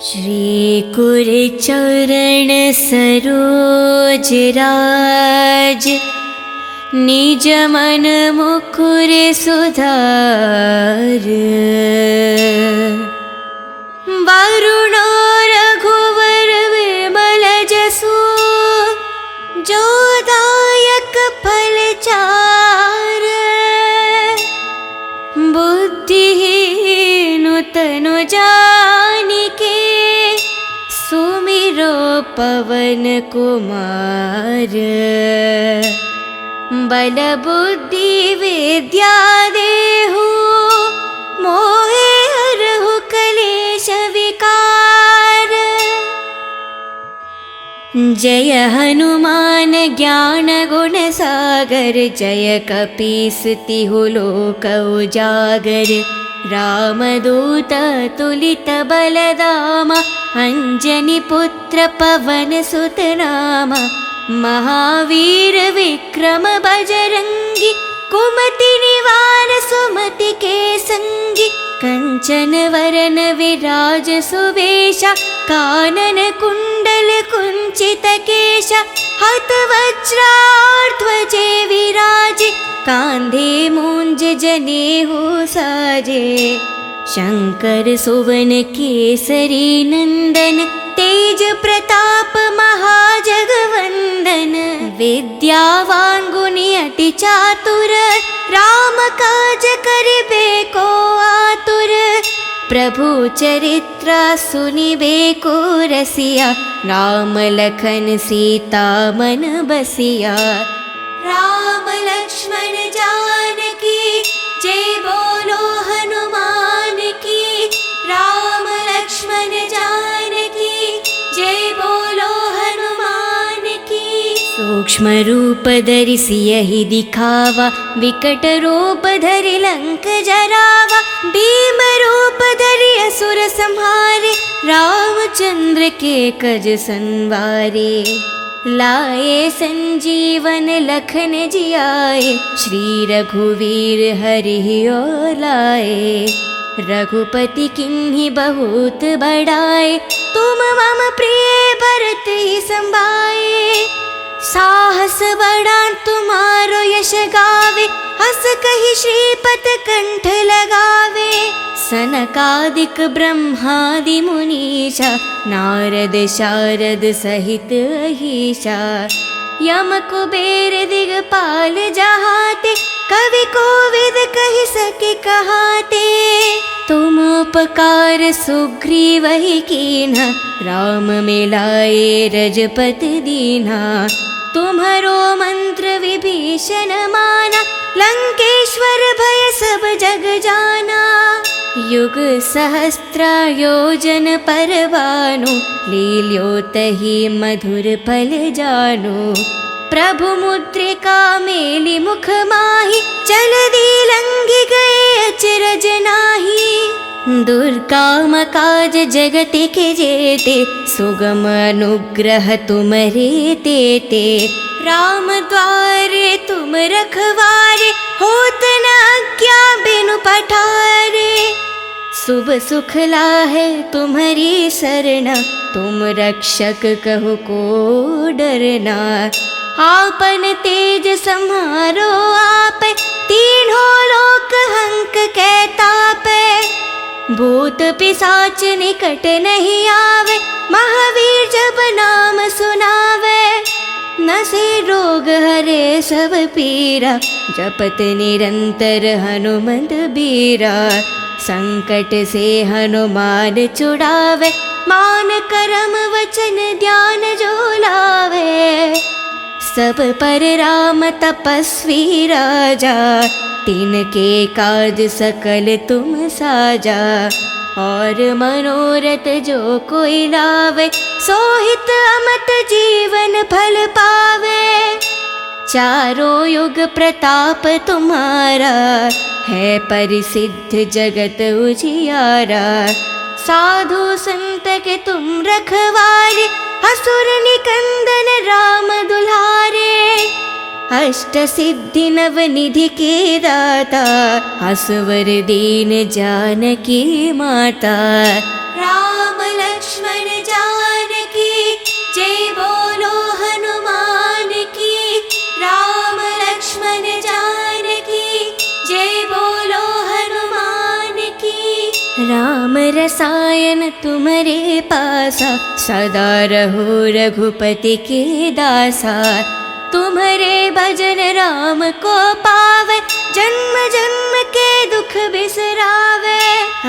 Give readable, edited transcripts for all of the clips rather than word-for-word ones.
श्री कुरचरण सरोज राज, निज मन मुकुर सुधार। वरुणो रघुवर विमल जसु, जो दायक फल चार। बुद्धिहीन तनु जानिके, सुमिरो पवन कुमार। बल बुद्धि विद्या देहु, मोहे हरहु कलेश विकार। जय हनुमान ज्ञान गुण सागर, जय कपीस तिहु लोक उजागर। रामदूत तुलित बलधामा, अंजनी पुत्र पवन सुत नामा। महावीर विक्रम बजरंगी, कुमति निवार सुमति के संगी। कंचन वरन विराज सुवेशा, कानन कुंडल कुंचित केशा। हत वज्राध्वजे विराजे, कांधे मूंज जनेऊ साजे। शंकर सुवन केसरी नंदन, तेज प्रताप महाजगवंदन। विद्यावान गुणी अति चातुर, राम काज करिबे को आतुर। प्रभु चरित्र सुनिबे को रसिया, राम लखन सीता मन बसिया। राम लक्ष्मण जानकी, जय बोलो हनुमान की। राम लक्ष्मण जानकी, जय बोलो हनुमान की। सूक्ष्म रूप धरि सियहि दिखावा, विकट रूप धरि लंक जरावा। भीम रूप धरि असुर संहारे, रामचंद्र के कज संवारे। लाए संजीवन लखन जियाए, श्री रघुवीर हरि लाए। रघुपति किन्हि बहुत बड़ाए, तुम मम प्रिय भरत ही संभाए। साहस बड़ा तुम्हारो यश गावे, हस कहि श्रीपत कंठ लगावे। सनकादिक ब्रह्मादि मुनीषा, नारद शारद सहित अहीशा। यम कुबेर दिगपाल जहाते, कवि कोविद कहि सके कहाते। तुम उपकार सुग्रीव ही कीन्हा, राम मिलाए रजपति दीन्हा। तुम्हारो मंत्र विभीषण माना, लंकेश्वर भय सब जग जाना। युग सहस्त्र योजन पर भानु, लील्योतहि मधुर फल जानु। प्रभु मुद्रिका मेलि मुख माहि, जलधि लंघि गए अचरज नाहि। दुर्गम काज जगति के जेते, सुगम अनुग्रह तुम्हरे तेते। राम द्वारे तुम रखवारे, होत न आज्ञा बिनु पठारे। शुभ सुख लाहे तुम्हारी सरना, तुम रक्षक कहु को डरना। आपन तेज सम्हारो आपे, तीनों लोक हंक कै तापे। भूत पिशाच निकट नहीं आवे, महावीर जब नाम सुनावे। नसे रोग हरे सब पीरा, जपत निरंतर हनुमत बीरा। संकट से हनुमान छुड़ावे, मान करम वचन ध्यान जो लावे। सब पर राम तपस्वी राजा, तिनके काज सकल तुम साजा। और मनोरथ जो कोई लावे, सोहित अमत जीवन फल पावे। चारों युग प्रताप तुम्हारा, है परिसिद्ध जगत उजियारा। साधु संत के तुम रखवारे, असुर निकंदन राम दुलारे। अष्ट सिद्धि नव निधि के दाता, असवर दीन जानकी माता। राम लक्ष्मण राम रसायन तुम्हारे पासा, सदा रहो रघुपति के दासा। तुम्हारे भजन राम को पावे, जन्म जन्म के दुख बिसरावे।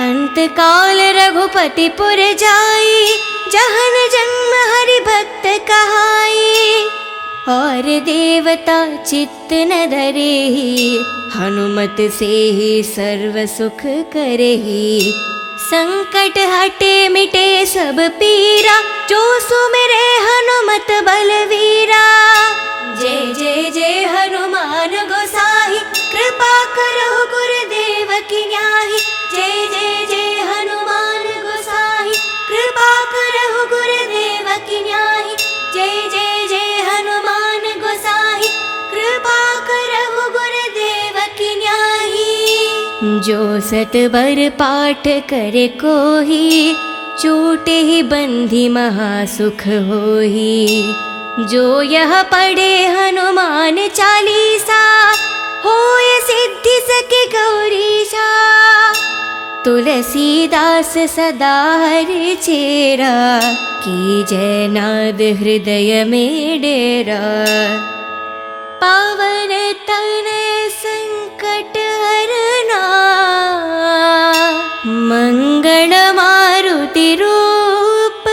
अंत काल रघुपति पुर जाई, जहन जन्म हरि भक्त कहाई। और देवता चित्त न धरेहि, हनुमत से ही सर्व सुख करेहि। संकट हटे मिटे सब पीरा, जो सुमिरे हनुमत बलवीरा। जय जय जय हनुमान गोसाई, कृपा करो गुरुदेव की न्याही। जय जय जय हनुमान गोसाई, कृपा करो गुरुदेव की न्याही। जय जय जय हनुमान गोसाई, कृपा करो गुरुदेव की न्याही। जो सत बर पाठ करे कोही, चोटे ही बंधी महासुख होही। जो यह पढ़े हनुमान चालीसा, होय सिद्धि सके गौरीशा। तुलसीदास सदा हरि चेरा, की जय नाद हृदय में डेरा। पावन तनय संकट हरना, मंगल मारुति रूप।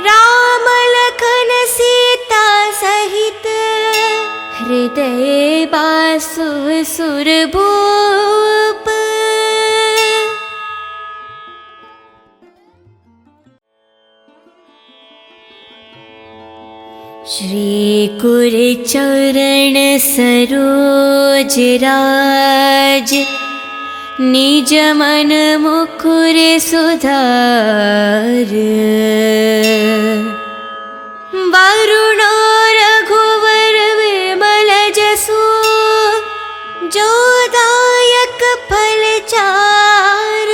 राम लखन सीता सहित, हृदय बासु सुरभूप। श्री कुर चरण सरोज राज, निज मन मुकुर सुधार। वरुणो रघुवर विमल जसु, जो दायक फल चार।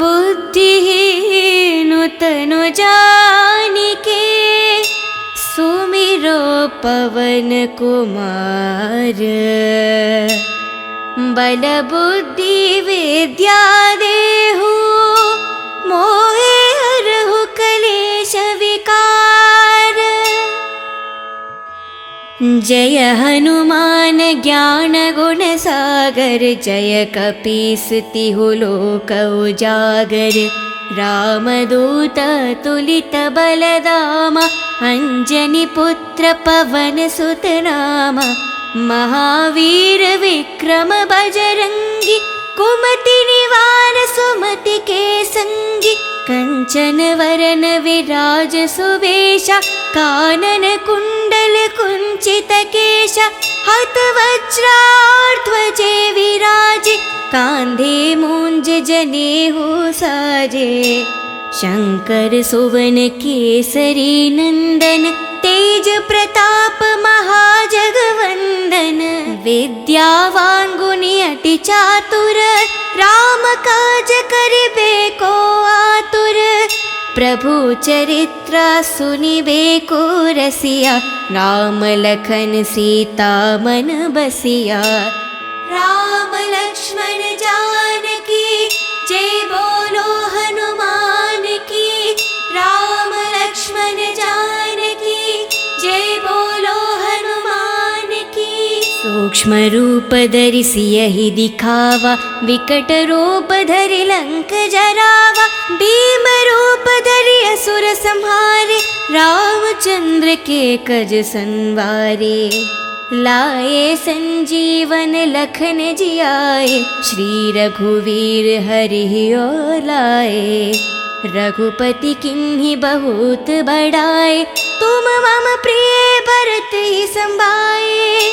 बुद्धिहीन तनु जानिके, सुमिरो पवन कुमार। बल बुद्धि विद्या देहु, मोहे हरहु कलेश विकार। जय हनुमान ज्ञान गुण सागर, जय कपीस तिहु लोक उजागर। रामदूत तुलित बलदामा, अंजनी पुत्र पवन सुत नामा। महावीर विक्रम बजरंगी, कुमति निवार सुमति के संगी। कंचन वरन विराज सुवेशा, कानन कुंडल कुंचित केशा। हत वज्राध्वजे विराजे, कांधे मूंज जनेऊ साजे। शंकर सुवन केसरी नंदन, तेज प्रताप महाजगवंदन। विद्यावान गुणी अति चातुर, राम काज करिबे को आतुर। प्रभु चरित्र सुनिबे को रसिया, राम लखन सीता मन बसिया। राम लक्ष्मण जानकी, जय बोलो हनुमान की। राम लक्ष्मण जानकी, जय बोलो हनुमान की। सूक्ष्म रूप धरि सियहि दिखावा, विकट रूप धरि लंक जरावा। भीम रूप धरि असुर संहारे, रामचंद्र के कज संवारे। लाए संजीवन लखन जियाए, श्री रघुवीर हरि लाए। रघुपति किन्हीं बहुत बड़ाए, तुम मम प्रिय भरत ही संभाए।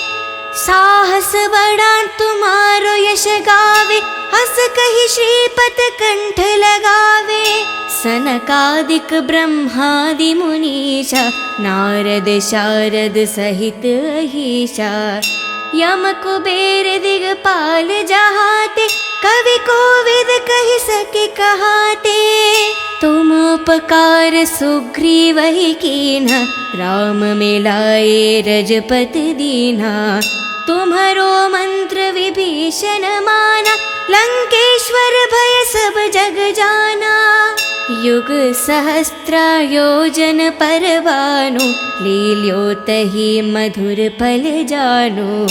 साहस बड़ा तुम्हारो यश गावे, हस कहि श्रीपत कंठ लगावे। सनकादिक ब्रह्मादि मुनीषा, नारद शारद सहित अहीशा। यम कुबेर दिगपाल जहाते, कवि कोविद कहि सके कहाते। तुम उपकार सुग्रीव ही कीन्हा, राम मिलाए रजपत दीन्हा। तुम्हारो मंत्र विभीषण माना, सेना, लंकेश्वर भय सब जग जाना। युग सहस्त्र योजन परवानु, लील्यो तहि मधुर फल जानु।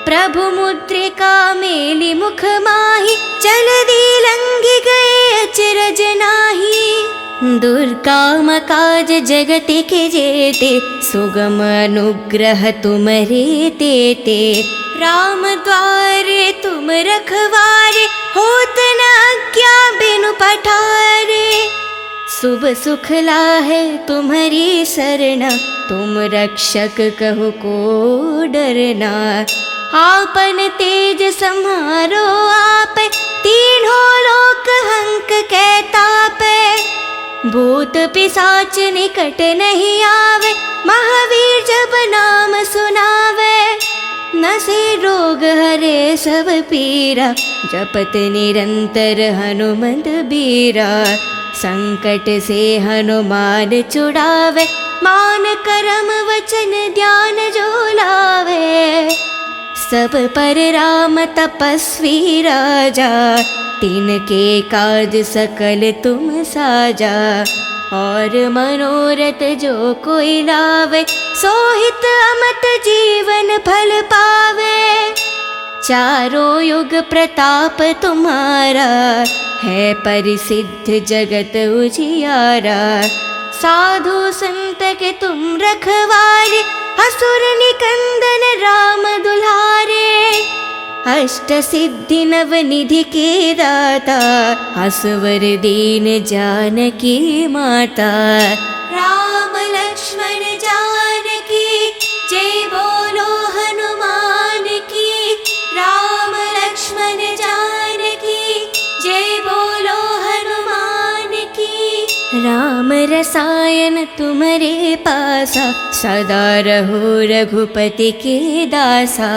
प्रभु मुद्रिका मेलि मुख माहि, चल दी लंघि गए अचरज नाही। दुर्गम काज जगति के जेते, सुगम अनुग्रह तुमरे तेते। राम द्वारे तुम रखवारे, होत न आज्ञा बिनु पठारे। शुभ सुख लाहे तुम्हारी शरण, तुम रक्षक कहो को डरना। आपन तेज सम्हारो आपे, तीनों लोक हंक कै तापे। भूत पिशाच निकट नहीं आवे, महावीर जब नाम सुनावे। नसे रोग हरे सब पीरा, जपत निरंतर हनुमंत बीरा। संकट से हनुमान छुड़ावे, मान करम वचन ध्यान जो लावे। सब पर राम तपस्वी राजा, तिनके काज सकल तुम साजा। और मनोरथ जो कोई लावे, सोहित अमत जीवन फल पावे। चारों युग प्रताप तुम्हारा, है परिसिद्ध जगत उजियारा। साधु संत के तुम रखवारे, असुर निकंदन राम दुलारे। अष्ट सिद्धि नव निधि के दाता, असवर दीन जानकी माता। राम लक्ष्मण जानकी, जय बोलो हनुमान की। राम लक्ष्मण जानकी, जय बोलो हनुमान की। राम रसायन तुम्हारे पासा, सदा रहो रघुपति के दासा।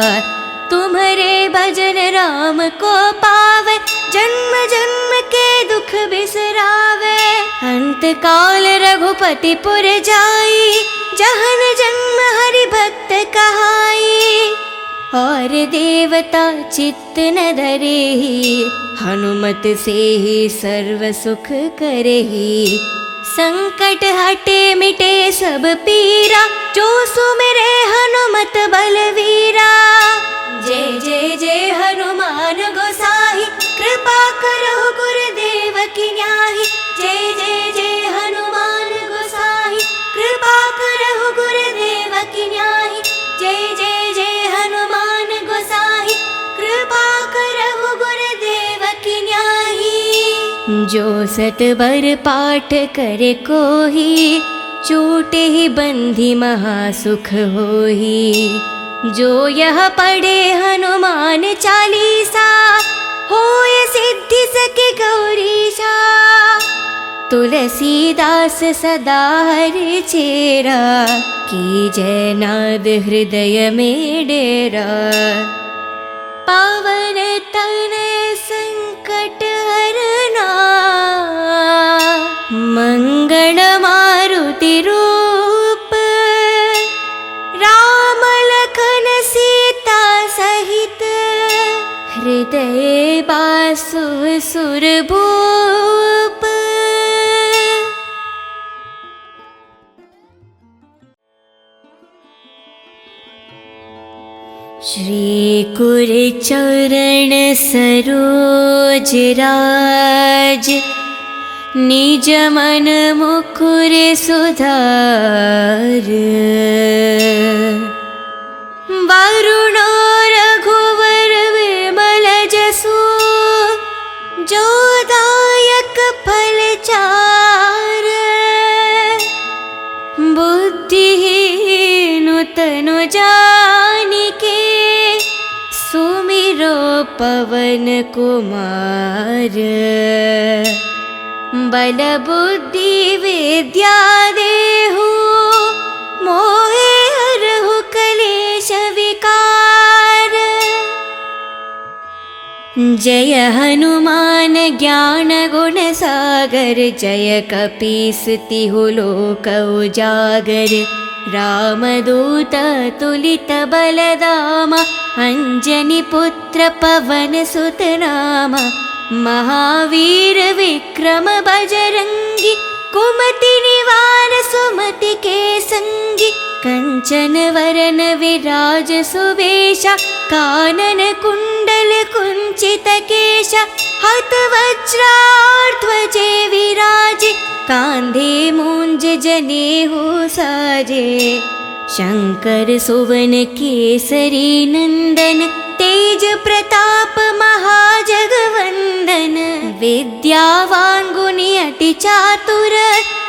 तुम्हारे भजन राम को पावे, जन्म जन्म के दुख बिसरावे। अंत काल रघुपति पुर जाई, जहन जन्म हरि भक्त कहाई। और देवता चित्त न धरेहि, हनुमत से ही सर्व सुख करेहि। संकट हटे मिटे सब पीरा, जो सुमिरे हनुमत बलवीरा। जय जय जय हनुमान गोसाई, कृपा करो गुरुदेव की न्याही। जय जय जय हनुमान गोसाई, कृपा करो गुरुदेव की न्याही। जय जय जय हनुमान गोसाई, कृपा करो गुरुदेव की न्याही। जो सत बर पाठ करे कोही, छूटे ही बंधी महासुख होही। जो यह पढ़े हनुमान चालीसा, होय सिद्धि सके गौरीशा। तुलसीदास सदा हरि चेरा, की जय नाद हृदय में डेरा। पावन तनय संकट हरना, मंगल मारुति रूप। राम लखन सीता सहित, हृदय बासु सुरभूप। श्री कुर चरण सरोज राज, निज मन मुकुर सुधार। वरुण रघुवर विमल जसु, जो दायक फल चार। बुद्धिहीन तनु जानिके, सुमिरो पवन कुमार। बल बुद्धि विद्या देहु, मोहे हरहु कलेश विकार। जय हनुमान ज्ञान गुण सागर, जय कपीस तिहु लोक उजागर। रामदूत तुलित बलधामा, अंजनी पुत्र पवन सुत नाम, महावीर विक्रम बजरंगी, कुमति निवार सुमति के संगी, कंचन वरन विराज सुवेशा, कानन कुंडल कुंचित केशा, हत वज्राध्वजे विराजे, कांधे मूंज जनेऊ साजे, शंकर सुवन केसरी नंदन, तेज प्रताप महाजगवंदन, विद्यावान गुणी अति चातुर,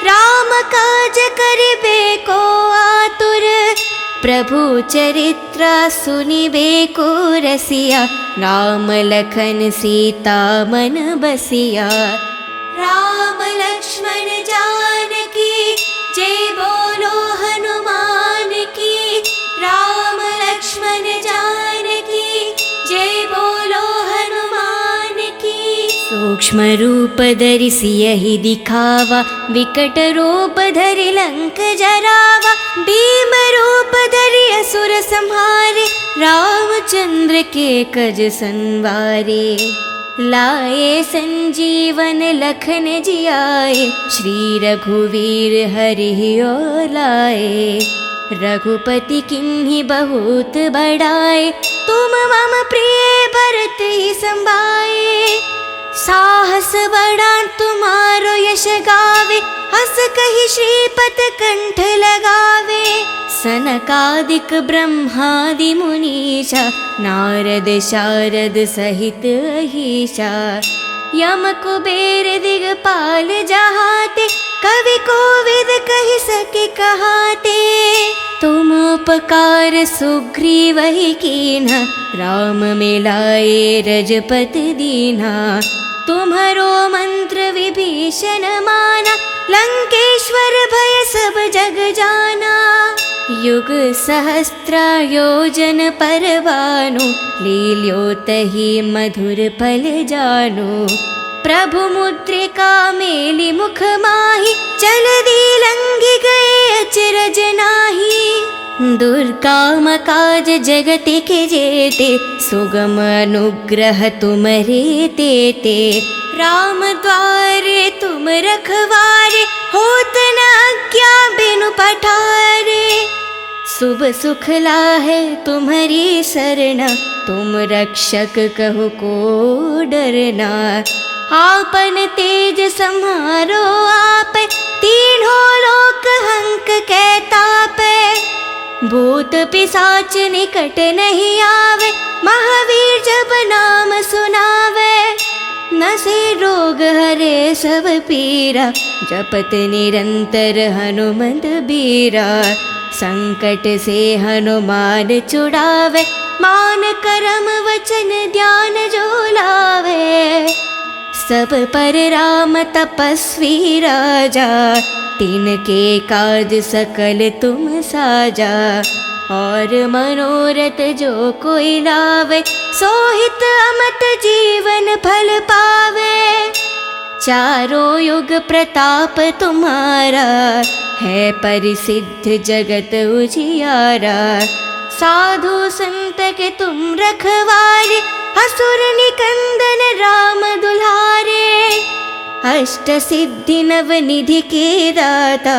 राम काज करिबे को आतुर, प्रभु चरित्र सुनिबे को रसिया, राम लखन सीता मन बसिया। राम लक्ष्मण जानकी जय बोलो हनुमान की, राम लक्ष्मण जानकी जय बोलो हनुमान की। सूक्ष्म रूप धरि सियहि दिखावा, विकट रूप धरि लंक जरावा, भीम रूप धरि असुर संहारे, रामचंद्र के कज संवारे। लाए संजीवन लखन जियाए, श्री रघुवीर हरि और लाए, रघुपति किन्हीं बहुत बड़ाए, तुम मम प्रिय भरत ही संभाए। साहस बड़ा तुम्हारो यश गावे, हस कहि श्रीपत कंठ लगावे। सनकादिक ब्रह्मादि मुनीषा, नारद शारद सहित अहीशा, यम कुबेर दिगपाल जहाते, कवि कोविद कहि सके कहाते। तुम उपकार सुग्रीव ही कीन्हा, राम मिलाए रजपति दीन्हा। तुम्हारो मंत्र विभीषण माना, लंकेश्वर भय सब जग जाना। युग सहस्त्र योजन पर भानु, लील्यो तहि मधुर फल जानु। प्रभु मुद्रिका मेलि मुख माहि, जलधि लंघि गए अचरज नाहि। दुर्गम काज जगत के जेते, सुगम अनुग्रह तुम्हारे तेते। राम द्वारे तुम रखवारे, होत न आज्ञा बिनु पठारे। शुभ सुख लाहे तुम्हारी सरना, तुम रक्षक कहो को डरना। आपन तेज सम्हारो आप, तीनों लोक हंक के तापे। भूत पिशाच निकट नहीं आवे, महावीर जब नाम सुनावे। नसे रोग हरे सब पीरा, जपत निरंतर हनुमंत बीरा। संकट से हनुमान छुड़ावे, मान करम वचन ध्यान जो लावे। सब पर राम तपस्वी राजा, तिनके काज सकल तुम साजा। और मनोरथ जो कोई लावे, सोहित अमत जीवन फल पावे। चारों युग प्रताप तुम्हारा, है परिसिद्ध जगत उजियारा। साधु संत के तुम रखवारे, असुर निकंदन राम दुलारे। अष्ट सिद्धि नव निधि के दाता,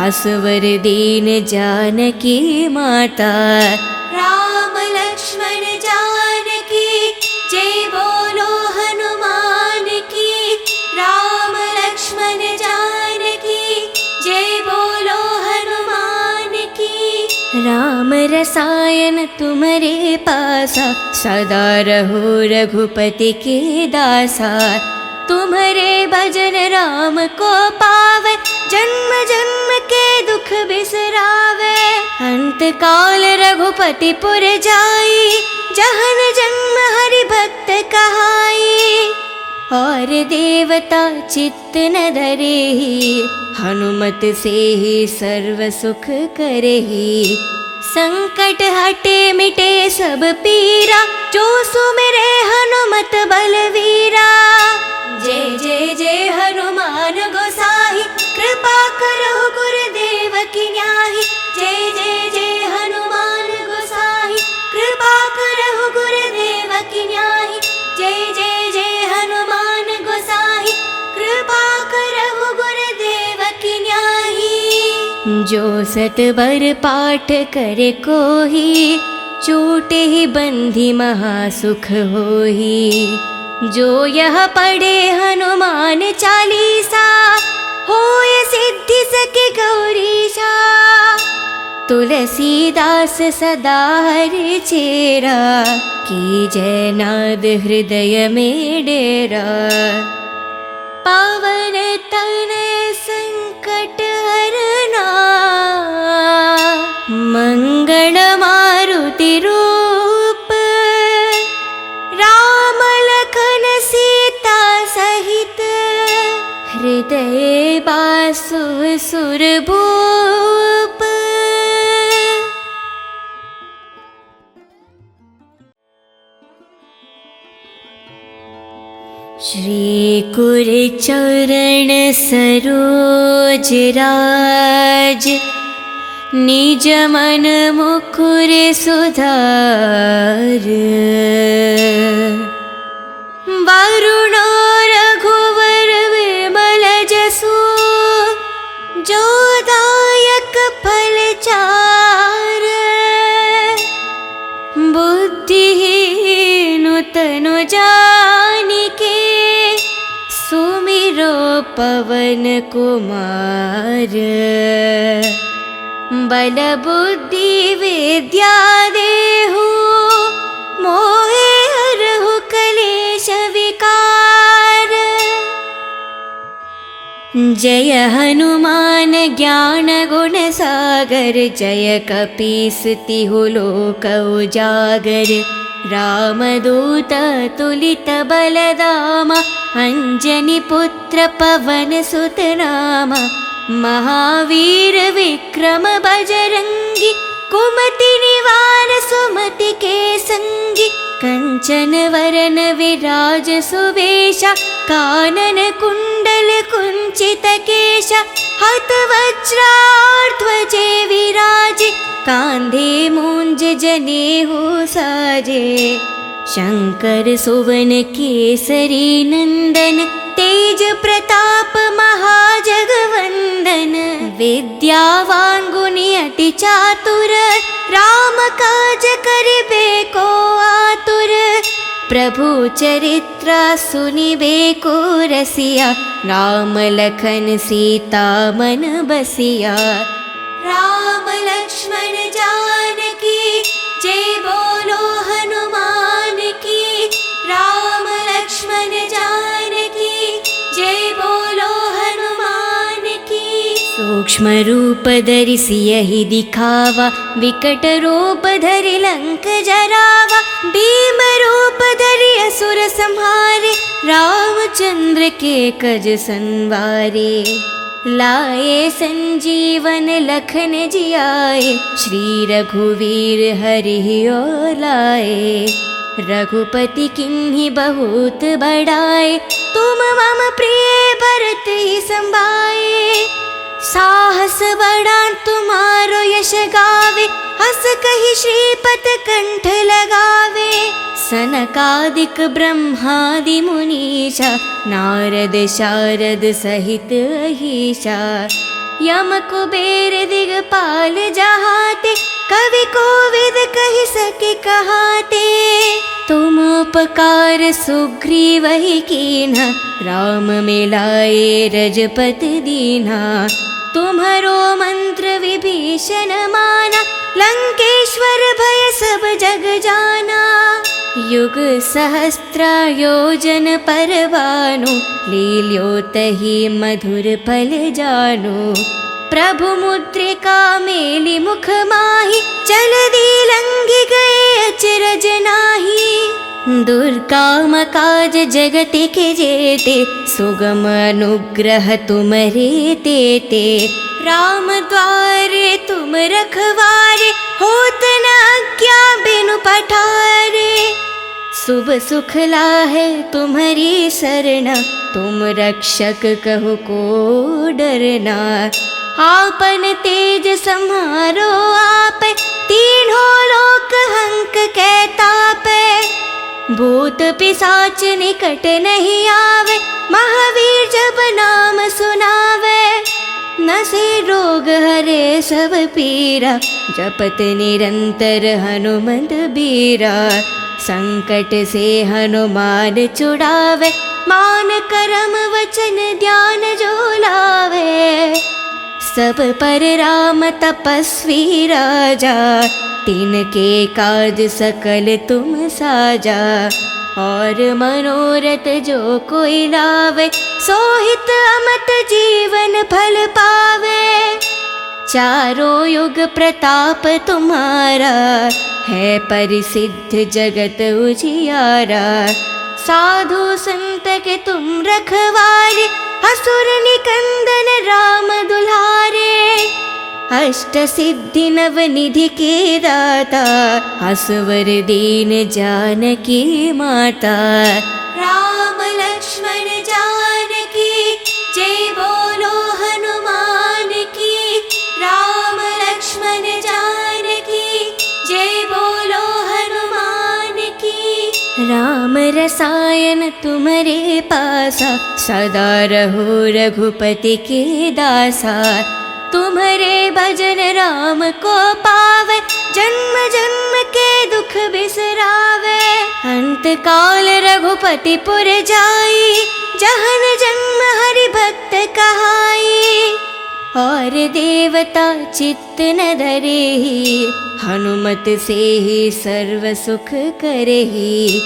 असवर दीन जानकी माता। राम लक्ष्मण जानकी जय बोलो हनुमान की, राम लक्ष्मण जानकी जय बोलो हनुमान की। राम रसायन तुम्हारे पासा, सदा रहो रघुपति के दासा। तुम्हारे भजन राम को पावे, जन्म जन्म के दुख बिसरावे। अंत काल रघुपति पुर जाई, जहन जन्म हरि भक्त कहाई। और देवता चित्त न धरेहि, हनुमत से ही सर्व सुख करेहि। संकट हटे मिटे सब पीरा, जो सुमिरे हनुमत बलवीरा। जय जय जय हनुमान गोसाई, कृपा करो गुरुदेव की न्याही। जय जय जय हनुमान गोसाई, कृपा करो जो सतबर पाठ करे कोही, छूटे ही बंधी महासुख होही। जो यह पढ़े हनुमान चालीसा, होय सिद्धि सके गौरीशा। तुलसीदास सदा हरि चेरा, कीजय नाद हृदय में डेरा। पावन तनय संकट हरना, मंगल मारुति रूप। राम लखन सीता सहित, हृदय बासु सुरभूप। श्री कुरचरण सरोज राज, निज मन मुकुर सुधार। वरुण रघुवर विमल जसु, जो दायक फल चार। बुद्धिहीन तनु जानिके, सुमिरो पवन कुमार। बल बुद्धि विद्या देहु, मोहे हरहु कलेश विकार। जय हनुमान ज्ञान गुण सागर, जय कपीस तिहु लोक उजागर। रामदूत तुलित बलदामा, अंजनी पुत्र पवन सुत नामा। महावीर विक्रम बजरंगी, कुमति निवार सुमति के संगी। कंचन वरन विराज सुवेशा, कानन कुंडल कुंचित केशा। हत वज्राध्वजे विराजे, कांधे मूंज जनेऊ साजे। शंकर सुवन केसरी नंदन, तेज प्रताप महाजगवंदन। विद्यावान गुणी अति चातुर, राम काज करिबे को आतुर। प्रभु चरित्र सुनिबे को रसिया, राम लखन सीता मन बसिया। राम लक्ष्मण जानकी, जय बोलो हनुमान की। राम लक्ष्मण जानकी, जय बोलो हनुमान की। सूक्ष्म रूप धरि सियहि दिखावा, विकट रूप धरि लंक जरावा। भीम रूप धरि असुर संहारे, रामचंद्र के कज संवारे। लाए संजीवन लखन जियाए, श्री रघुवीर हरि लाए। रघुपति किन्हि बहुत बड़ाए, तुम मम प्रिय भरत ही संभाए। साहस बड़ा तुम्हारो यश गावे, हस कहि श्रीपत कंठ लगावे। सनकादिक ब्रह्मादि मुनीषा, नारद शारद सहित अहीशा। यम कुबेर दिगपाल जहाते, कवि कोविद कहि सके कहाते। तुम उपकार सुग्रीव ही कीन्हा, राम मिलाए रजपत दीन्हा। तुम्हारो मंत्र विभीषण माना, लंकेश्वर भय सब जग जाना। युग सहस्त्र योजन पर भानु, लील्यो तहि मधुर फल जानु। प्रभु मुद्रिका मेलि मुख माहि, जलधि लंघि गए अचरज नाही। दुर्गम काज जगति के जेते, सुगम अनुग्रह तुम्हारे तेते। राम द्वारे तुम रखवारे, होत न आज्ञा बिनु पठारे। शुभ सुख लाहे तुम्हारी सरना, तुम रक्षक कहु को डरना। आपन तेज सम्हारो आपे, तीनों लोक हंक कै तापे। भूत पिशाच निकट नहीं आवे, महावीर जब नाम सुनावे। नसे रोग हरे सब पीरा, जपत निरंतर हनुमत बीरा। संकट से हनुमान छुड़ावे, मान करम वचन ध्यान जो लावे। सब पर राम तपस्वी राजा, तिनके काज सकल तुम साजा। और मनोरथ जो कोई लावे, सोहित अमत जीवन फल पावे। चारों युग प्रताप तुम्हारा, है परिसिद्ध जगत उजियारा। साधु संत के तुम रखवारे, असुर निकंदन राम दुलारे। अष्ट सिद्धि नव निधि के दाता, असवर दीन जानकी माता। राम लक्ष्मण जानकी जय बोलो हनुमान की। राम लक्ष्मण जानकी जय बोलो हनुमान की। राम रसायन तुम्हारे पासा, सदा रहो रघुपति के दासा। तुम्हारे भजन राम को पावे, जन्म जन्म के दुख बिसरावे। अंत काल रघुपति पुर जाई, जहन जन्म हरि भक्त कहाई। और देवता चित्त न धरेहि, हनुमत से ही सर्व सुख करेहि।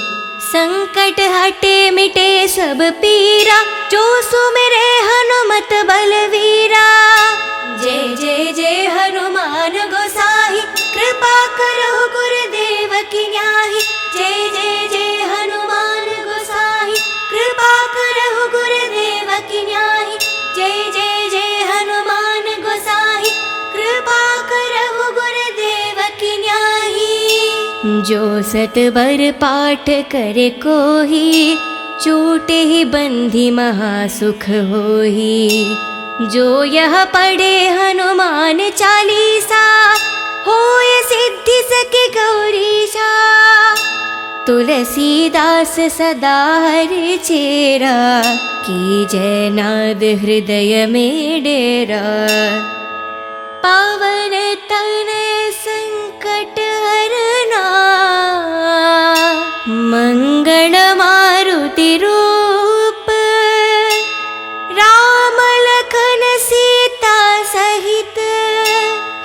संकट हटे मिटे सब पीरा, जो सुमिरे हनुमत बलवीरा। जय जय जय हनुमान गोसाई, कृपा करो गुरुदेव की न्याही। जय जय जय हनुमान गोसाई, कृपा करो गुरुदेव की न्याही। जय जय जय हनुमान गोसाई, कृपा करो गुरुदेव की न्याही। जो सतबर पाठ करे कोही, छूटे ही बंधी महासुख होही। जो यह पढ़े हनुमान चालीसा, होय सिद्धि सके गौरीशा। तुलसीदास सदा हरि चेरा, की जय नाद हृदय में डेरा। पावन तनय संकट हरना, मंगल मारुति रूप। राम लखन सीता सहित,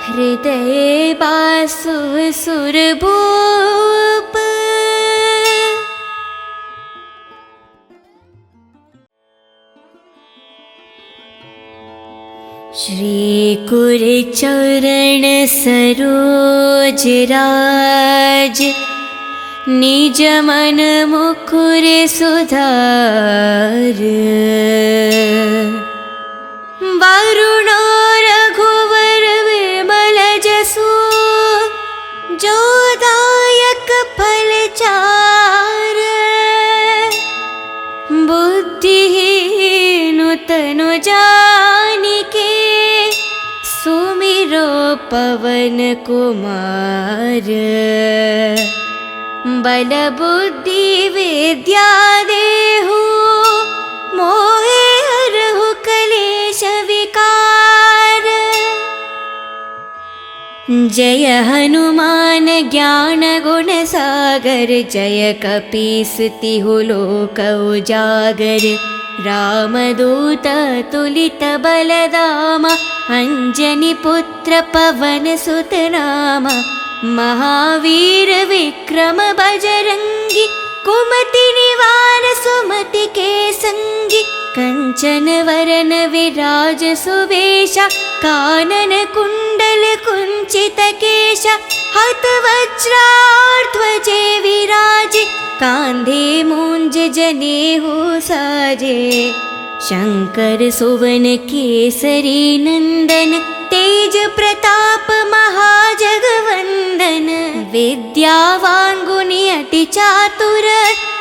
हृदय बासु सुरभूप। श्री कुर चरण सरोज राज, निज मन मुकुर सुधार। वरुणो रघुवर विमल जसु, जो दायक फल चार। बुद्धिहीन तनु जानिके, सुमिरो पवन कुमार। बल बुद्धि विद्या देहु, मोहे हरहु कलेश विकार। जय हनुमान ज्ञान गुण सागर, जय कपीस तिहु लोक उजागर। रामदूत तुलित बलधामा, अंजनी पुत्र पवन सुत नामा। महावीर विक्रम बजरंगी, कुमति निवार सुमति के संगी। कंचन वरन विराज सुवेशा, कानन कुंडल कुंचित केशा। हत वज्राध्वजे विराजे, कांधे मूंज जनेऊ साजे। शंकर सुवन केसरी नंदन, तेज प्रताप महाजगवंदन। विद्यावान गुणी अति चातुर,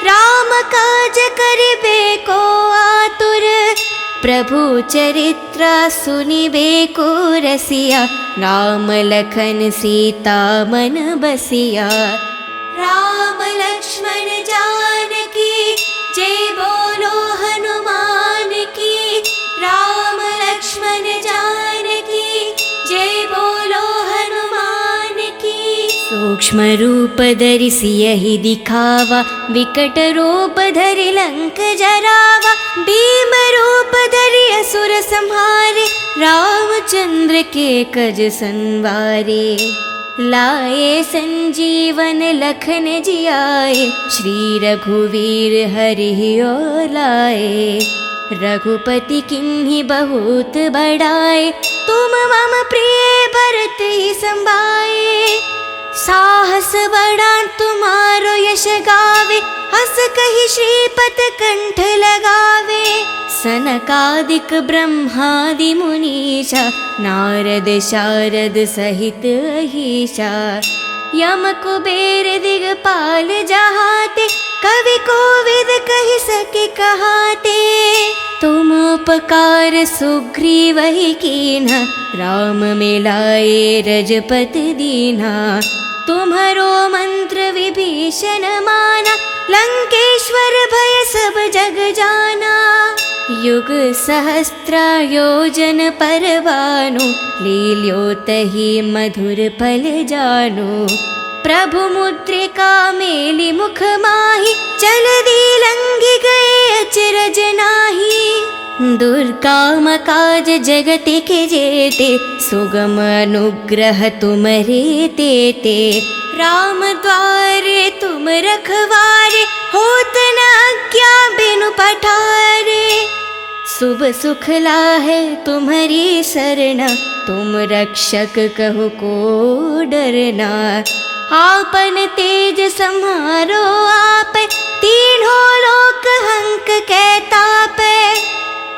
राम काज करिबे को आतुर। प्रभु चरित्र सुनिबे को रसिया, राम लखन सीता मन बसिया। राम लक्ष्मण जानकी जय बोलो हनुमान की। राम लक्ष्मण जानकी सूक्ष्म रूप धरि सियहि दिखावा, विकट रूप धरि लंक जरावा। भीम रूप धरि असुर संहारे, रामचंद्र के कज संवारे। लाए संजीवन लखन जियाए, श्री रघुवीर हरि और लाए। रघुपति किन्हीं बहुत बड़ाए, तुम मम प्रिय भरत ही संभाए। साहस बड़ा तुम्हारो यश गावे, हस कहि श्रीपत कंठ लगावे। सनकादिक ब्रह्मादि मुनीषा, नारद शारद सहित अहीशा। यम कुबेर दिगपाल जहाते, कवि कोविद कहि सके कहाते। तुम उपकार सुग्रीवहि कीन्हा, राम मिलाए रजपत दीन्हा। तुम्हरो मंत्र विभीषण माना, लंकेश्वर भय सब जग जाना। युग सहस्त्र योजन पर भानु, लील्योतहि मधुर फल जानु। प्रभु मुद्रिका मेलि मुख माहि, जलधि लंघि गए अचरज नाहि। दुर्गम काज जगत के जेते, सुगम अनुग्रह तुमरे तेते। राम द्वारे तुम रखवारे, होत न आज्ञा बिनु पठारे। शुभ सुख लाहे तुम्हारी सरना, तुम रक्षक कहु को डरना। आपन तेज सम्हारो आपे, तीनों लोक हंक कै तापे।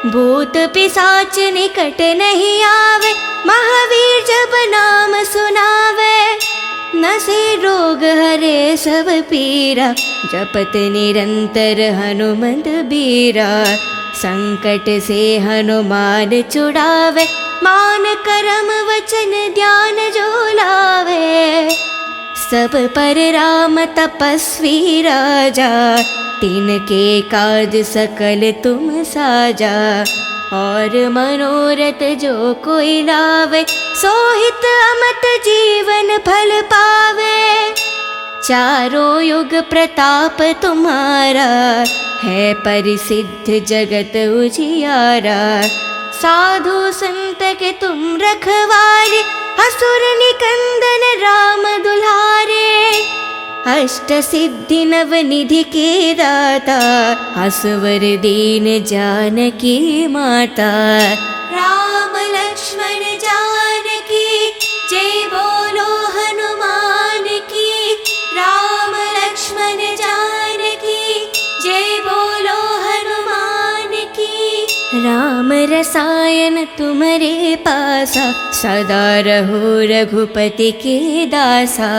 भूत पिशाच निकट नहीं आवे, महावीर जब नाम सुनावे। नसे रोग हरे सब पीरा, जपत निरंतर हनुमंत बीरा। संकट से हनुमान छुड़ावे, मान करम वचन ध्यान जो लावे। सब पर राम तपस्वी राजा, तिनके काज सकल तुम साजा। और मनोरथ जो कोई लावे, सोहित अमत जीवन फल पावे। चारों युग प्रताप तुम्हारा, है परिसिद्ध जगत उजियारा। साधु संत के तुम रखवारे, असुर निकंदन राम दुलारे। अष्ट सिद्धि नव निधि के दाता, असवर दीन जानकी माता। राम लक्ष्मण जानकी, जय बोलो हनुमान की। राम लक्ष्मण जानकी, जय बोलो हनुमान की। राम रसायन तुम्हारे पासा, सदा रहो रघुपति के दासा।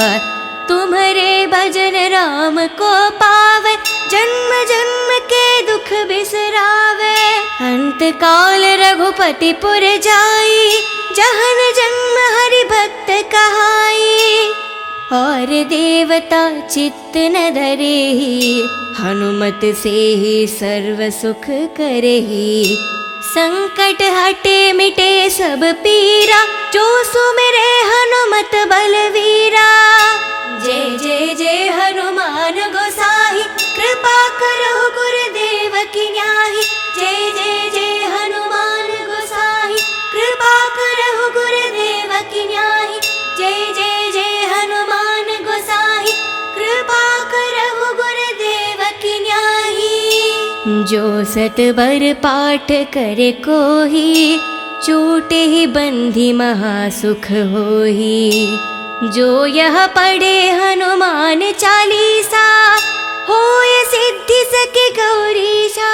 तुम्हारे भजन राम को पावे, जन्म जन्म के दुख बिसरावे। अंत काल रघुपति पुर जाई, जहन जन्म हरि भक्त कहाई। और देवता चित्त न धरेहि, हनुमत से ही सर्व सुख करेहि। संकट हटे मिटे सब पीरा, जो सुमिरे हनुमत बलवीरा। जय जय जय हनुमान गोसाई, कृपा करो गुरुदेव की न्याही। जय जय जय हनुमान गोसाई, कृपा करो गुरुदेव की न्याही। जय जय जय हनुमान गोसाई, कृपा करो गुरुदेव की न्याही। जो सतबर पाठ करे कोही, छूटे ही बंधी महासुख होही। जो यह पढ़े हनुमान चालीसा, होय सिद्धि सके गौरीशा।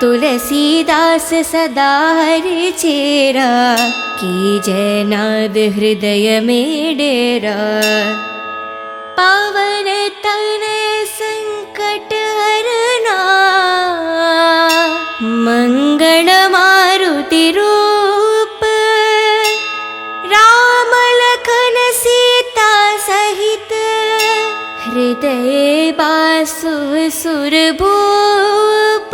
तुलसीदास सदा हरि चेरा, की जय नाद हृदय में डेरा। पावन तनय संकट हरना, मंगल मारुति रूप। राम लखन सीता सहित, हृदय बासु सुरभूप।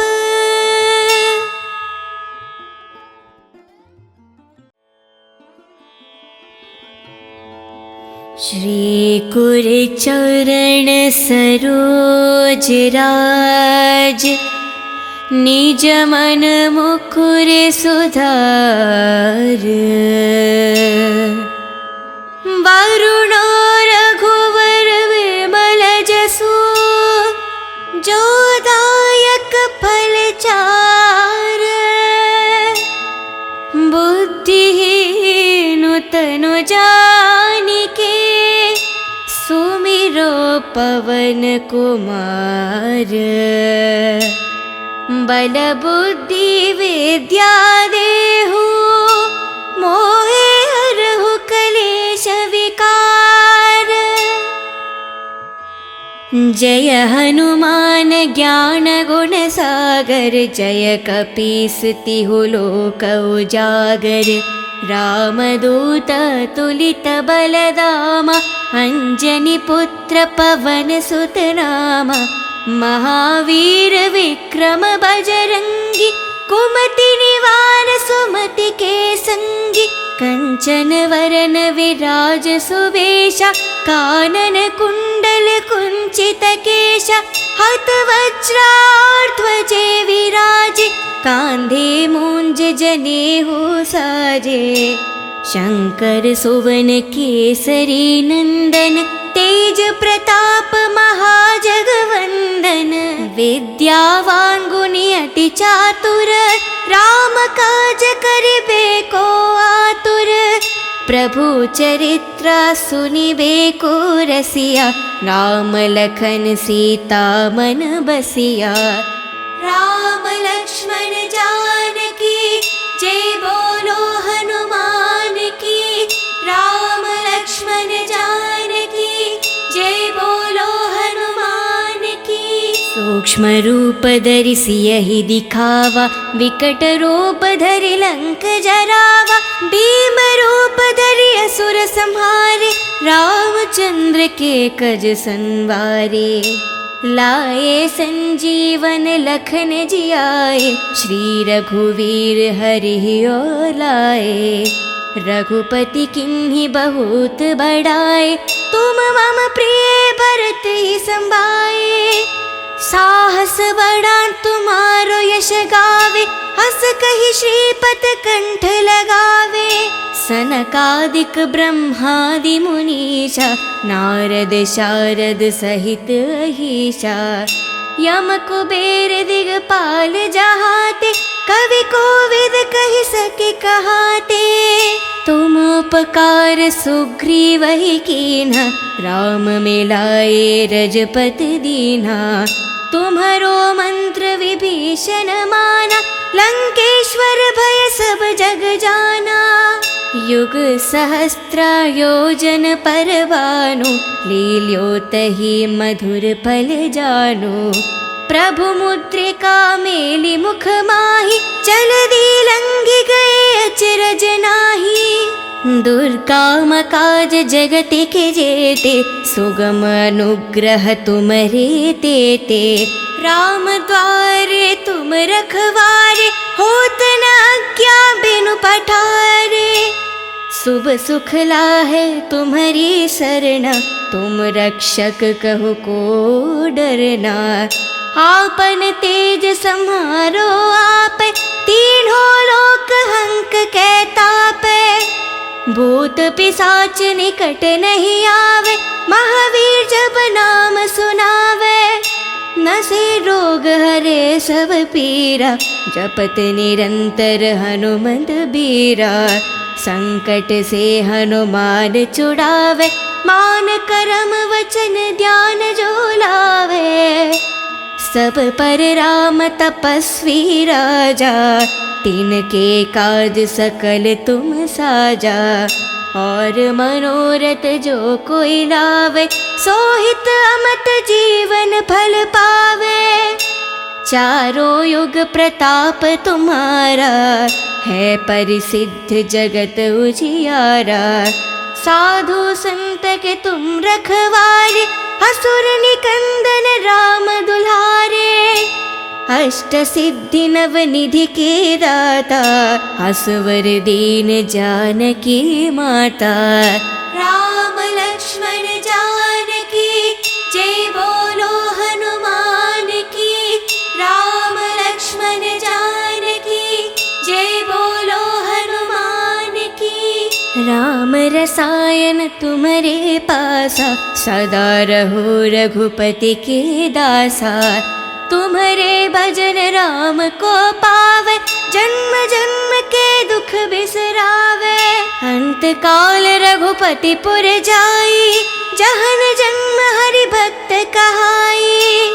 श्री कुरचरण सरोज राज, निज मन मुकुर सुधार। वरुणो रघुवर विमल जसु, जो दायक फल चार। बुद्धिहीन तनु जानिके, सुमिरो पवन कुमार। बल बुद्धि विद्या देहु, मोहे हरहु कलेश विकार। जय हनुमान ज्ञान गुण सागर, जय कपीस तिहु लोक उजागर। रामदूत तुलित बलधामा, अंजनी पुत्र पवन सुत नामा। महावीर विक्रम बजरंगी, कुमति निवार सुमति के संगी। कंचन वरन विराज सुवेशा, कानन कुंडल कुंचित केशा। हत वज्राध्वजे विराजे, कांधे मूंज जनेऊ साजे। शंकर सुवन केसरी नंदन, तेज प्रताप महाजगवंदन। विद्यावान गुणी अति चातुर, राम काज करिबे को आतुर। प्रभु चरित्र सुनिबे को रसिया, राम लखन सीता मन बसिया। राम लक्ष्मण जानकी, जय बोलो हनुमान की। राम लक्ष्मण जानकी, जय बोलो हनुमान की। सूक्ष्म रूप धरि सियहि दिखावा, विकट रूप धरि लंक जरावा। भीम रूप धरि असुर संहारे, रामचंद्र के कज संवारे। लाए संजीवन लखन जियाए, श्री रघुवीर हरि ओलाए। रघुपति किन्हि बहुत बड़ाए, तुम मम प्रिय भरत ही संभाए। साहस बड़ा तुम्हारो यश गावे, हस कहि श्रीपत कंठ लगावे। सनकादिक ब्रह्मादि मुनीषा, नारद शारद सहित अहीशा। यम कुबेर दिगपाल जहाते, कवि कोविद कहि सके कहाते। तुम उपकार सुग्रीव ही कीन्हा, राम मिलाए रजपत दीन्हा। तुम्हारो मंत्र विभीषण माना, लंकेश्वर भय सब जग जाना। युग सहस्त्र योजन पर भानु, लील्योतहि मधुर फल जानु। प्रभु मुद्रिका मेलि मुख माहि, जलधि लंघि गए अचरज नाहि। दुर्गम काज जगति के जेते, सुगम अनुग्रह तुम्हरे तेते। राम द्वारे तुम रखवारे, होत न आज्ञा बिनु पठारे। शुभ सुख लाहे तुम्हारी सरना, तुम रक्षक कहु को डरना। आपन तेज सम्हारो आप, तीनों लोक हंक कै तापै। भूत पिशाच निकट नहीं आवे, महावीर जब नाम सुनावे। नसे रोग हरे सब पीरा, जपत निरंतर हनुमत बीरा। संकट से हनुमान छुड़ावे, मान करम वचन ध्यान जो लावे। सब पर राम तपस्वी राजा, तिनके काज सकल तुम साजा। और मनोरथ जो कोई लावे, सोहित अमत जीवन फल पावे। चारों युग प्रताप तुम्हारा, है परिसिद्ध जगत उजियारा। साधु संत के तुम रखवारे, असुर निकंदन राम दुलारे। अष्ट सिद्धि नव निधि के दाता, असवर दीन जानकी माता। राम लक्ष्मण राम रसायन तुम्हारे पासा, सदा रहो रघुपति के दासा। तुम्हारे भजन राम को पावे, जन्म जन्म के दुख बिसरावे। अंत काल रघुपति पुर जाई, जहन जन्म हरि भक्त कहाई।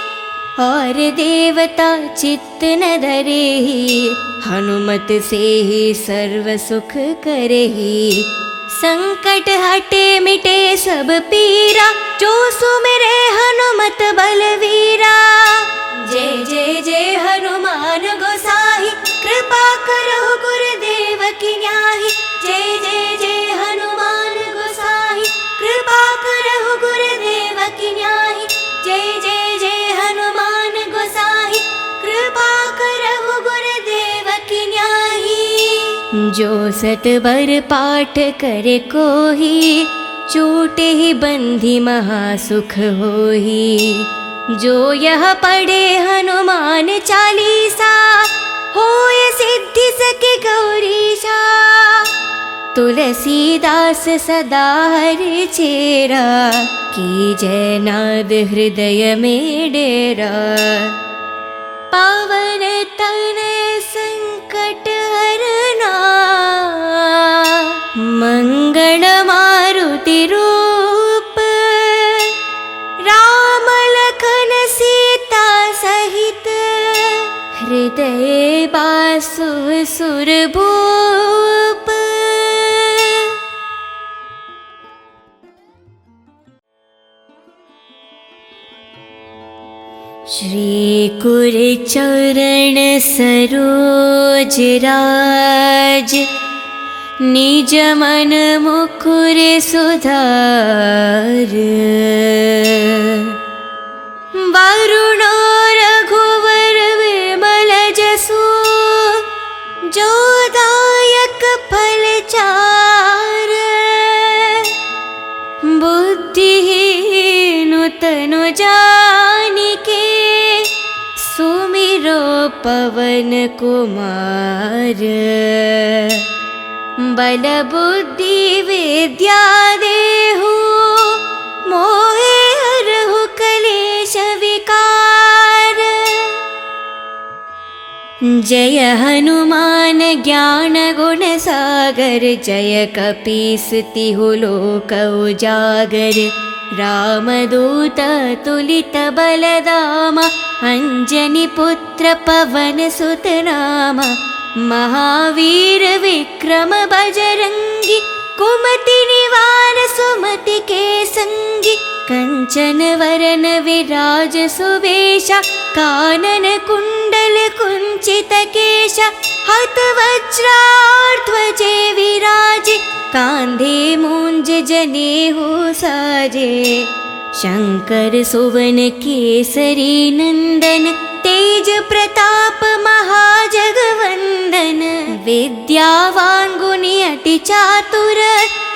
और देवता चित्त न धरेहि, हनुमत से ही सर्व सुख करेहि। संकट हटे मिटे सब पीरा, जो सुमिरे हनुमत बलवीरा। जय जय जय हनुमान गोसाई, कृपा करो गुरुदेव की न्याही। जय जय जय हनुमान गोसाई, कृपा करो गुरुदेव की न्याही। जय जय जय हनुमान गोसाई, कृपा करो गुरुदेव की न्याही। जो सत बर पाठ करे कोही, चोटे ही बंधी महासुख होही। जो यह पढ़े हनुमान चालीसा, होय सिद्धि सके गौरीशा। तुलसीदास सदा हरि चेरा, की जय नाद हृदय में डेरा। पावन तनय संकट हरना, मंगल मारुति रूप। राम लखन सीता सहित, हृदय बासु सुरभूप। श्री कुर चरण सरोज राज, निज मन मुकुर सुधार। वरुण रघुवर विमल जसु, जो दायक फल चार। बुद्धिहीन तनु जानिके, सुमिरो पवन कुमार। बल बुद्धि विद्या देहु, मोहे हरहु कलेश विकार। जय हनुमान ज्ञान गुण सागर, जय कपीस तिहु लोक उजागर। रामदूत तुलित बलधामा, अंजनी पुत्र पवन सुत नामा। महावीर विक्रम बजरंगी, कुमति निवार सुमति के संगी। कंचन वरन विराज सुवेशा, कानन कुंडल कुंचित केशा। हत वज्राध्वजे विराजे, कांधे मूंज जनेऊ साजे। शंकर सुवन केसरी नंदन, तेज प्रताप महाजगवंदन। विद्यावान गुणी अति चातुर,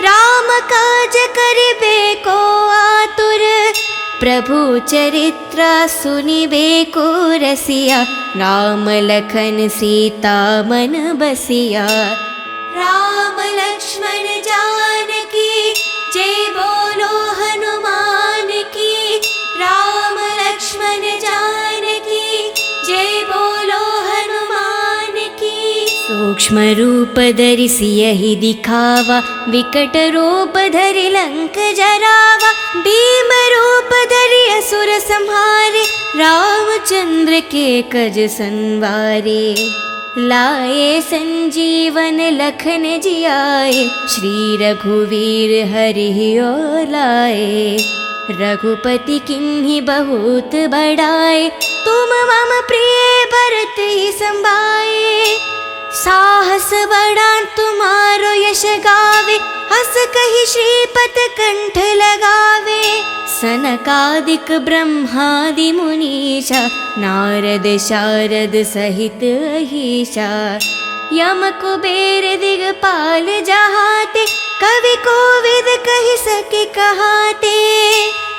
राम काज करिबे को आतुर। प्रभु चरित्र सुनिबे को रसिया, राम लखन सीता मन बसिया। राम लक्ष्मण जानकी, जय बोलो हनुमान की। राम लक्ष्मण जानकी, जय बोलो हनुमान की। सूक्ष्म रूप धरि सियहि दिखावा, विकट रूप धरि लंक जरावा। भीम रूप धरि असुर संहारे, रामचंद्र के कज संवारे। लाए संजीवन लखन जियाए, श्री रघुवीर हरि ओर लाए। रघुपति किन्हीं बहुत बड़ाए, तुम मम प्रिय भरत ही संभाए। साहस बड़ा तुम्हारो यश गावे, हस कहि श्रीपत कंठ लगावे। सनकादिक ब्रह्मादि मुनीषा, नारद शारद सहित अहीशा। यम कुबेर दिगपाल जहाते, कवि कोविद कहि सके कहाते।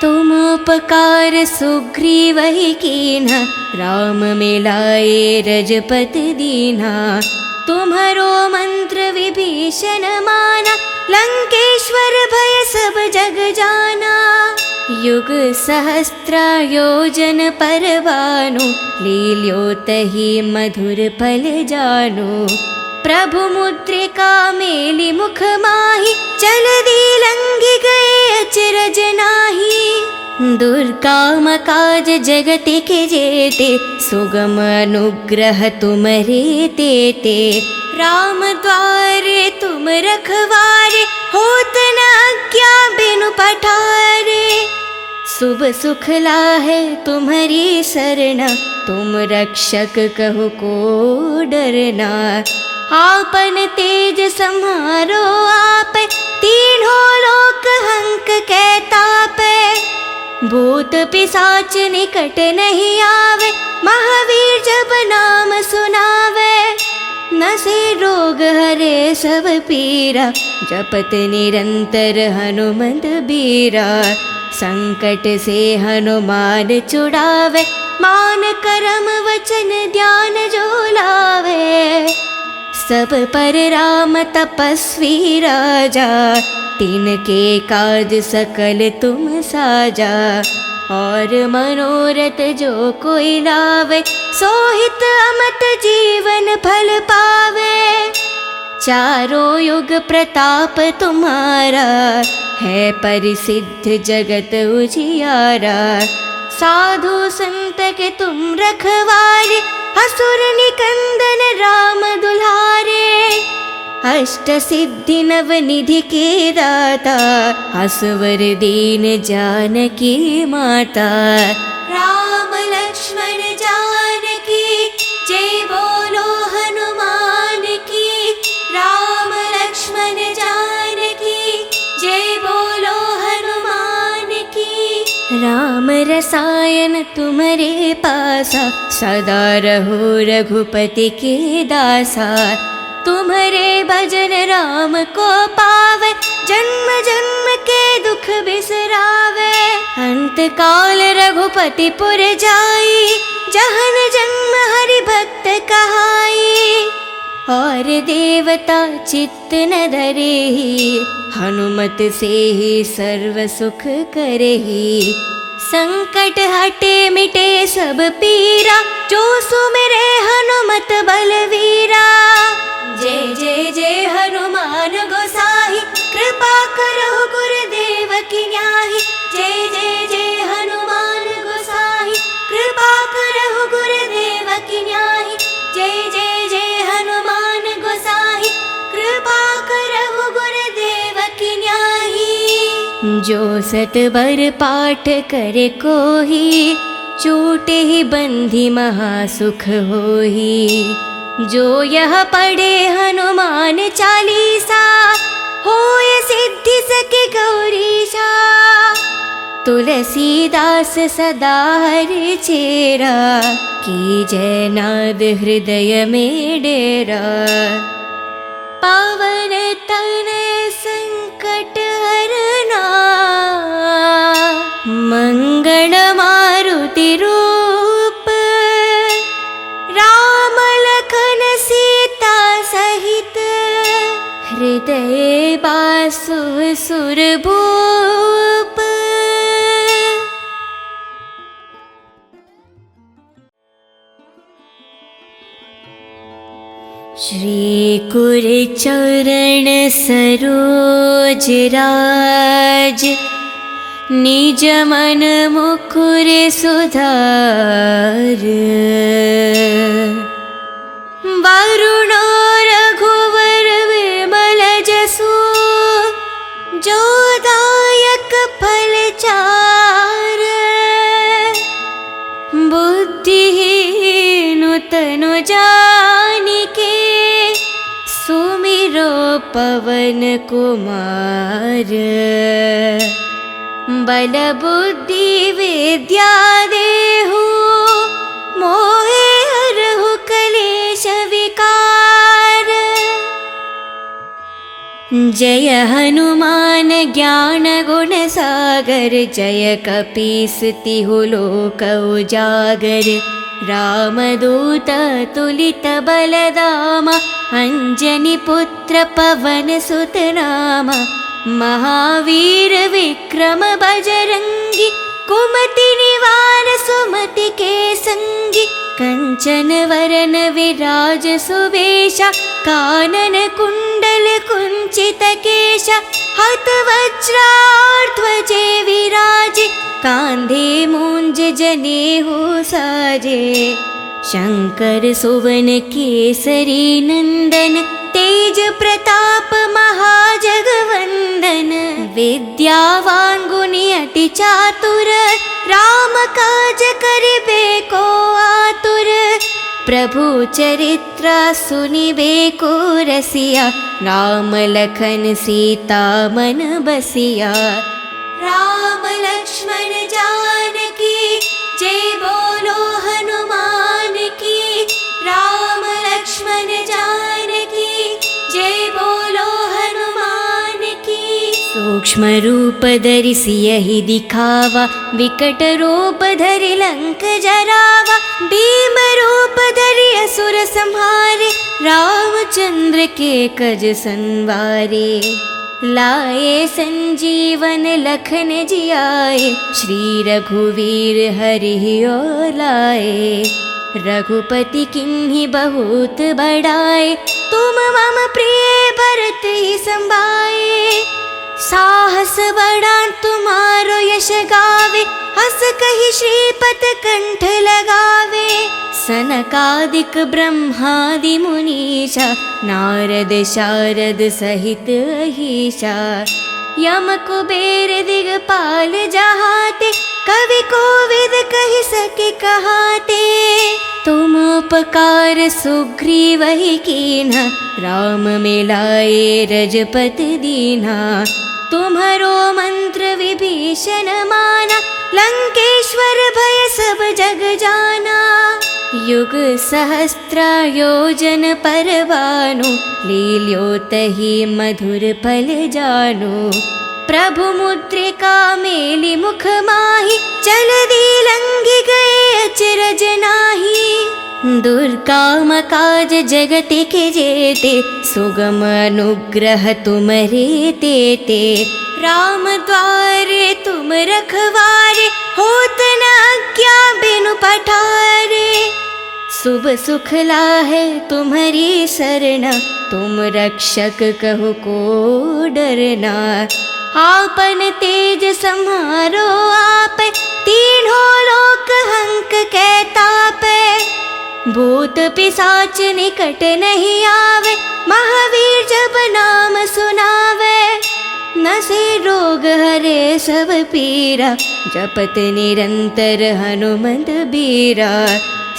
तुम उपकार सुग्रीव ही कीन्हा, राम मिलाए रजपत दीन्हा। तुम्हारो मंत्र विभीषण माना, लंकेश्वर भय सब जग जाना। युग सहस्त्र योजन परवानु, लील्यो तहि मधुर फल जानु। प्रभु मुद्रिका मेलि मुख माहि, चल दी लंघि गए अचरज नाही। दुर्काम काज जगति के जेते, सुगम अनुग्रह तुमरे तेते। राम द्वारे तुम रखवारे, होत न आज्ञा बिनु पठारे। शुभ सुख लाहे तुम्हारी सरना, तुम रक्षक कहो को डरना। आपन तेज सम्हारो आपे, तीनों लोक हंक कै तापे। भूत पिशाच निकट नहीं आवे, महावीर जब नाम सुनावे। नसे रोग हरे सब पीरा, जपत निरंतर हनुमंत बीरा। संकट से हनुमान छुड़ावे, मान करम वचन ध्यान जो लावे। सब पर राम तपस्वी राजा, तिनके काज सकल तुम साजा। और मनोरथ जो कोई लावे, सोहित अमत जीवन फल पावे। चारों युग प्रताप तुम्हारा, है परिसिद्ध जगत उजियारा। साधु संत के तुम रखवारे, असुर निकंदन राम दुलारे। अष्ट सिद्धि नव निधि के दाता, असवर दीन जानकी माता। राम लक्ष्मण जानकी, जय बोलो हनुमान की। राम लक्ष्मण जानकी, जय बोलो हनुमान की। राम रसायन तुम्हारे पासा, सदा रहो रघुपति के दासा। तुम्हारे भजन राम को पावे, जन्म जन्म के दुख बिसरावे। अंत काल रघुपति पुर जाई, जहन जन्म हरि भक्त कहाई। और देवता चित्त न धरेहि, हनुमत से ही सर्व सुख करेहि। संकट हटे मिटे सब पीरा, जो सुमिरे हनुमत बलवीरा। जय जय जय हनुमान गोसाई, कृपा करो गुरुदेव की न्याही। जय जय जय हनुमान गोसाई, कृपा करो गुरुदेव की न्याही। जय जय जय हनुमान गोसाई, कृपा करो गुरुदेव की न्याही। जो सत बर पाठ करे कोही, छूटे ही बंधी महासुख होही। जो यह पढ़े हनुमान चालीसा, होय सिद्धि सके गौरीशा। तुलसीदास सदा हरि चेरा, की जय नाद हृदय में डेरा। पावन तनय संकट हरना, मंगल मारुति रूप। राम लखन सीता सहित, हृदय बासु सुरभूप। श्री कुर चरण सरोज राज, निज मन मुकुर सुधार। वरुण रघुवर विमल जसु, जो दायक फल चार। बुद्धिहीन तनु जानिके, सुमिरो पवन कुमार। बल बुद्धि विद्या देहु, मोहे हरहु कलेश विकार। जय हनुमान ज्ञान गुण सागर, जय कपीस तिहु लोक उजागर। रामदूत तुलित बलदाम अंजनी पुत्र पवन सुत नाम महावीर विक्रम बजरंगी कुमति निवार सुमति के संगी कंचन वरन विराज सुवेशा कानन कुंडल कुंचित केशा हत वज्राध्वजे विराजे कांधे मूंज जनेऊ साजे शंकर सुवन केसरी नंदन तेज प्रताप महाजगवंदन विद्यावान गुणी अति चातुर राम काज करिबे को आतुर प्रभु चरित्र सुनिबे को रसिया राम लखन सीता मन बसिया राम लक्ष्मण जानकी जय बोलो हनुमान की राम लक्ष्मण जानकी जय बोलो हनुमान की सूक्ष्म रूप धरि सियहि दिखावा विकट रूप धरि लंक जरावा भीम रूप धरि असुर संहारे रामचंद्र के कज संवारे लाए संजीवन लखन जियाए श्री रघुवीर हरि ओर लाए रघुपति किन्हीं बहुत बड़ाए तुम मम प्रिय भरत ही संभाए साहस बड़ा तुम्हारो यश गावे हस कहि श्रीपत कंठ लगावे सनकादिक ब्रह्मादि मुनीषा नारद शारद सहित अहीशा यम कुबेर दिगपाल जहाते कवि कोविद कहि सके कहाते तुम उपकार सुग्रीव ही कीन्हा राम मिलाए रजपत दीन्हा तुम्हारो मंत्र विभीषण माना लंकेश्वर भय सब जग जाना युग सहस्त्र योजन पर भानु लील्योतहि मधुर फल जानु प्रभु मुद्रिका मेलि मुख माहि जलधि लंघि गए अचरज नाही दुर्गम काज जगत के जेते सुगम अनुग्रह तुम्हारे तेते राम द्वारे तुम रखवारे होत न आज्ञा बिनु पठारे शुभ सुख लाहे तुम्हारी सरना तुम रक्षक कहो को डरना आपन तेज सम्हारो आप तीनों लोक हंक के तापे भूत पिशाच निकट नहीं आवे महावीर जब नाम सुनावे नसे रोग हरे सब पीरा जपत निरंतर हनुमंत बीरा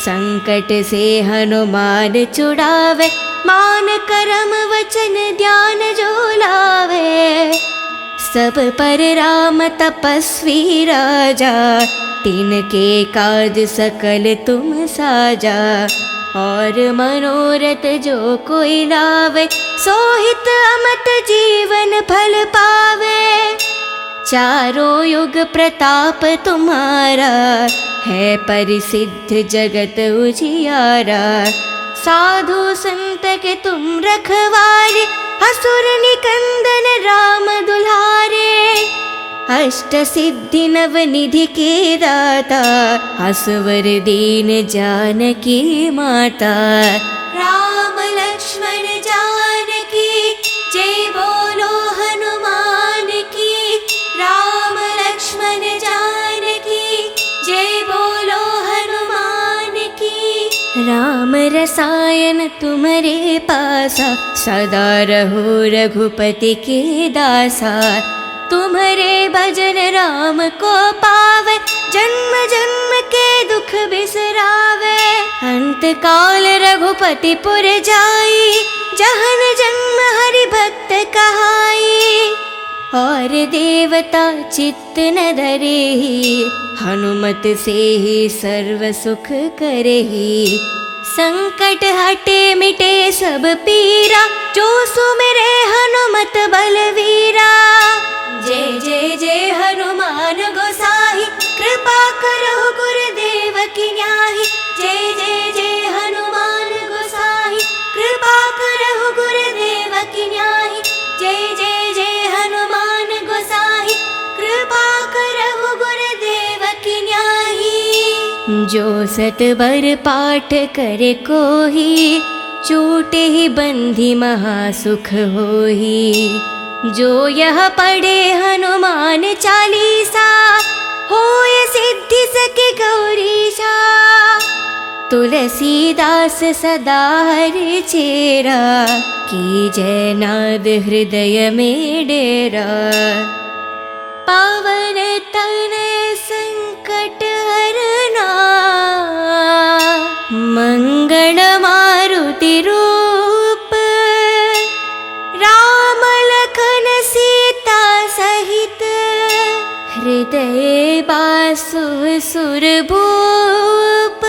संकट से हनुमान छुड़ावे मान करम वचन ध्यान जो लावे सब पर राम तपस्वी राजा तिनके काज सकल तुम साजा और मनोरथ जो कोई लावे सोहित अमत जीवन फल पावे चारों युग प्रताप तुम्हारा है परिसिद्ध जगत उजियारा साधु संत के तुम रखवारे असुर निकंदन राम दुलारे अष्ट सिद्धि नव निधि के दाता असवर दीन जानकी माता राम लक्ष्मण जानकी जय बोलो हनुमान की राम लक्ष्मण जानकी जय बोलो हनुमान की राम रसायन तुम्हारे पासा सदा रहो रघुपति के दासा तुम्हारे भजन राम को पावे जन्म जन्म के दुख बिसरावे अंत काल रघुपति पुर जाई जहन जन्म हरि भक्त कहाई और देवता चित्त न धरेहि हनुमत से ही सर्व सुख करेहि संकट हटे मिटे सब पीरा जो सुमिरे हनुमत बलवीरा जय जय जय हनुमान गोसाई कृपा करो गुरुदेव की न्याही। जय जय जय हनुमान गोसाई, कृपा करहु गुरुदेव की न्याही। जय जय जय हनुमान गोसाई, कृपा करहु गुरुदेव की न्याही। जो सतबर पाठ करे कोही, छूटे ही बंधी महासुख होही। जो यह पढ़े हनुमान चालीसा, होय सिद्धि सके गौरीशा। तुलसीदास सदा हरि चेरा, की जय नाद हृदय में डेरा। पावन तनय संकट हरना, मंगल मारुति रूप। राम लखन सीता सहित, हृदय बासु सुरभूप।